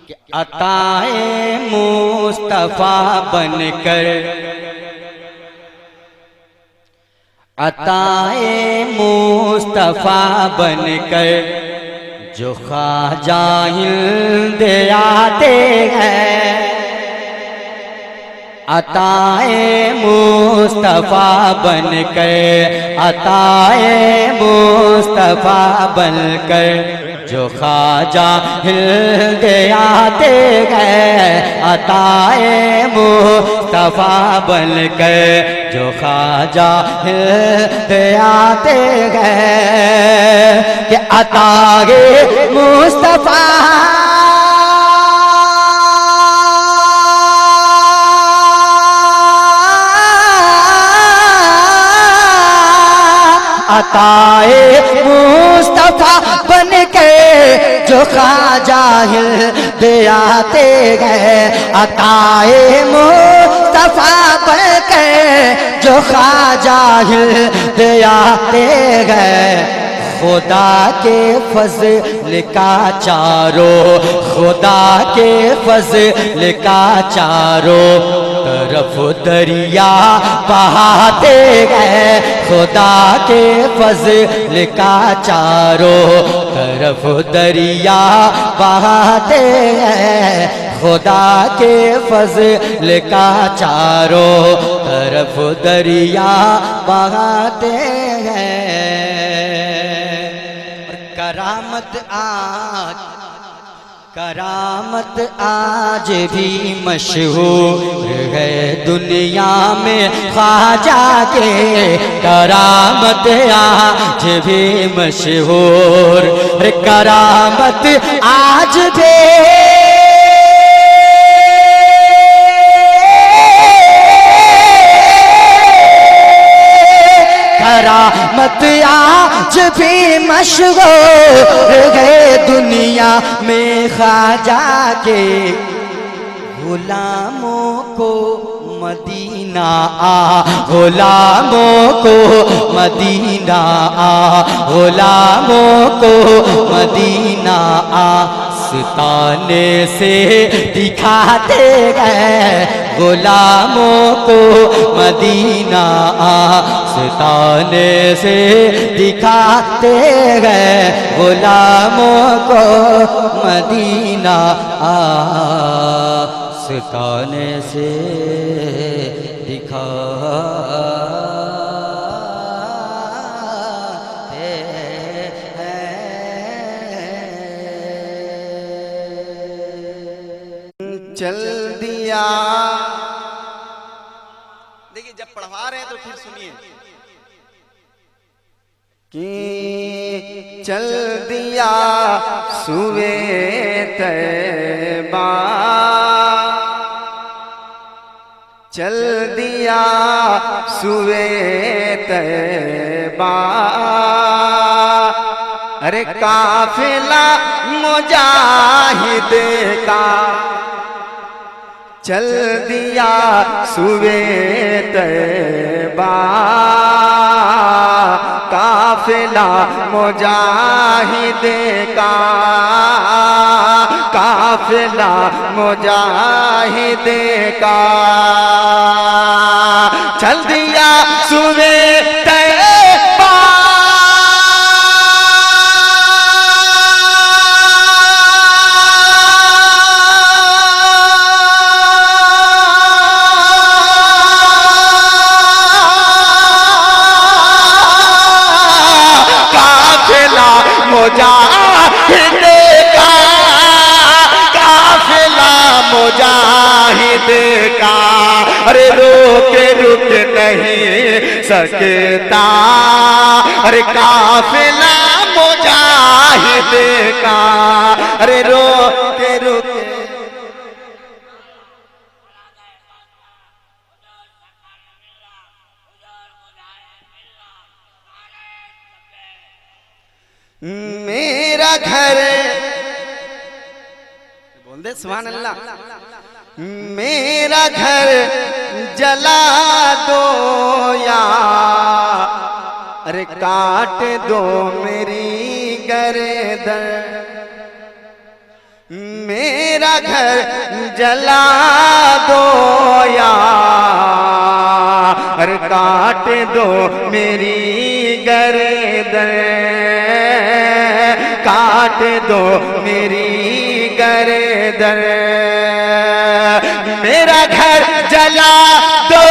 कि अताए मुस्तफा बनकर, अताए मुस्तफा बनकर जो ख्वाजा हिंद आते हैं, अताए मुस्तफा बनकर, अताए मुस्तफा बनकर जो ख्वाजा हिंद आते हैं, अताए मुस्तफा बनकर जो ख्वाजा हिंद आते हैं कि अताए मुस्तफा अताए मुस्तफा बन के जो ख्वाजा हिंद आते गए, अताए मुस्तफा बन के जो ख्वाजा हिंद आते गए। खुदा के फज़ल का चारों, खुदा के फज़ल का चारों तरफ दरिया बहाते गए, खुदा के फज़ल का चारों तरफ दरिया बहाते गए, खुदा के फज़ल का चारों तरफ दरिया बहाते गए। करामत आज, करामत आज भी मशहूर है दुनिया में ख्वाजा के, करामत आज भी मशहूर, करामत आज भी करामत आज भी मशहूर है दुनिया में ख्वाजा के। गुलामों को मदीना आ, गुलामों को मदीना आ, गुलामों को मदीना आ सिताने से दिखाते गए, गुलामों को मदीना आ सिताने से दिखाते गए, गुलामों को मदीना आ सिताने से दिखाते हैं। चल दिया, देखिए जब पढ़वा रहे हैं तो फिर सुनिए कि चल दिया सुवे तैबा, चल दिया सुवे तैबा, अरे काफिला मुजाहिद का चल दिया सुवे तैबा, काफिला मुजाहिद का, काफिला मुजाहिद का चल दिया सुवे तैबा, मुजाहिद का, काफिला मुजाहिद का, अरे रुक नहीं सकता, अरे काफिला मुजाहिद का, अरे रुक मेरा घर, बोल दे सुभान अल्लाह, मेरा घर जला दो या अरे काट दो मेरी गर्दन, मेरा मेरा घर जला दो यार, काट दो मेरी गर्दन, काट दो मेरी गर्दन, मेरा घर जला दो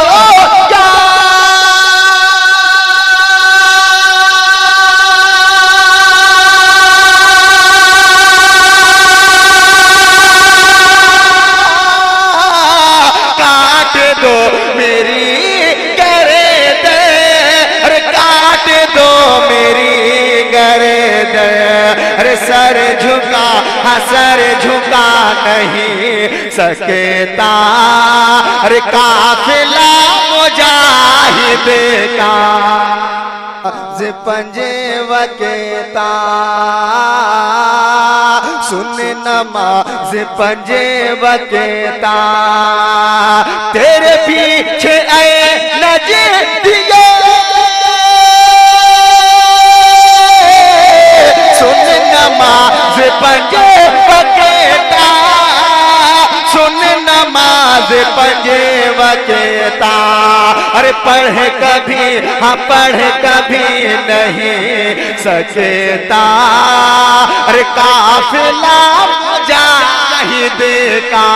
सर झुका, हाँ सर झुका नहीं सकता, अरे काफिला मुजाहिद का पंजे वकेता, सुन नमाज पंजे वकेता, तेरे पीछे आए नजदिए, पंजे वकेता, सुन नमाज पंजे वकेता, अरे पढ़ कभी, हाँ पढ़ कभी नहीं सकता, अरे काफिला मुजाहिद का।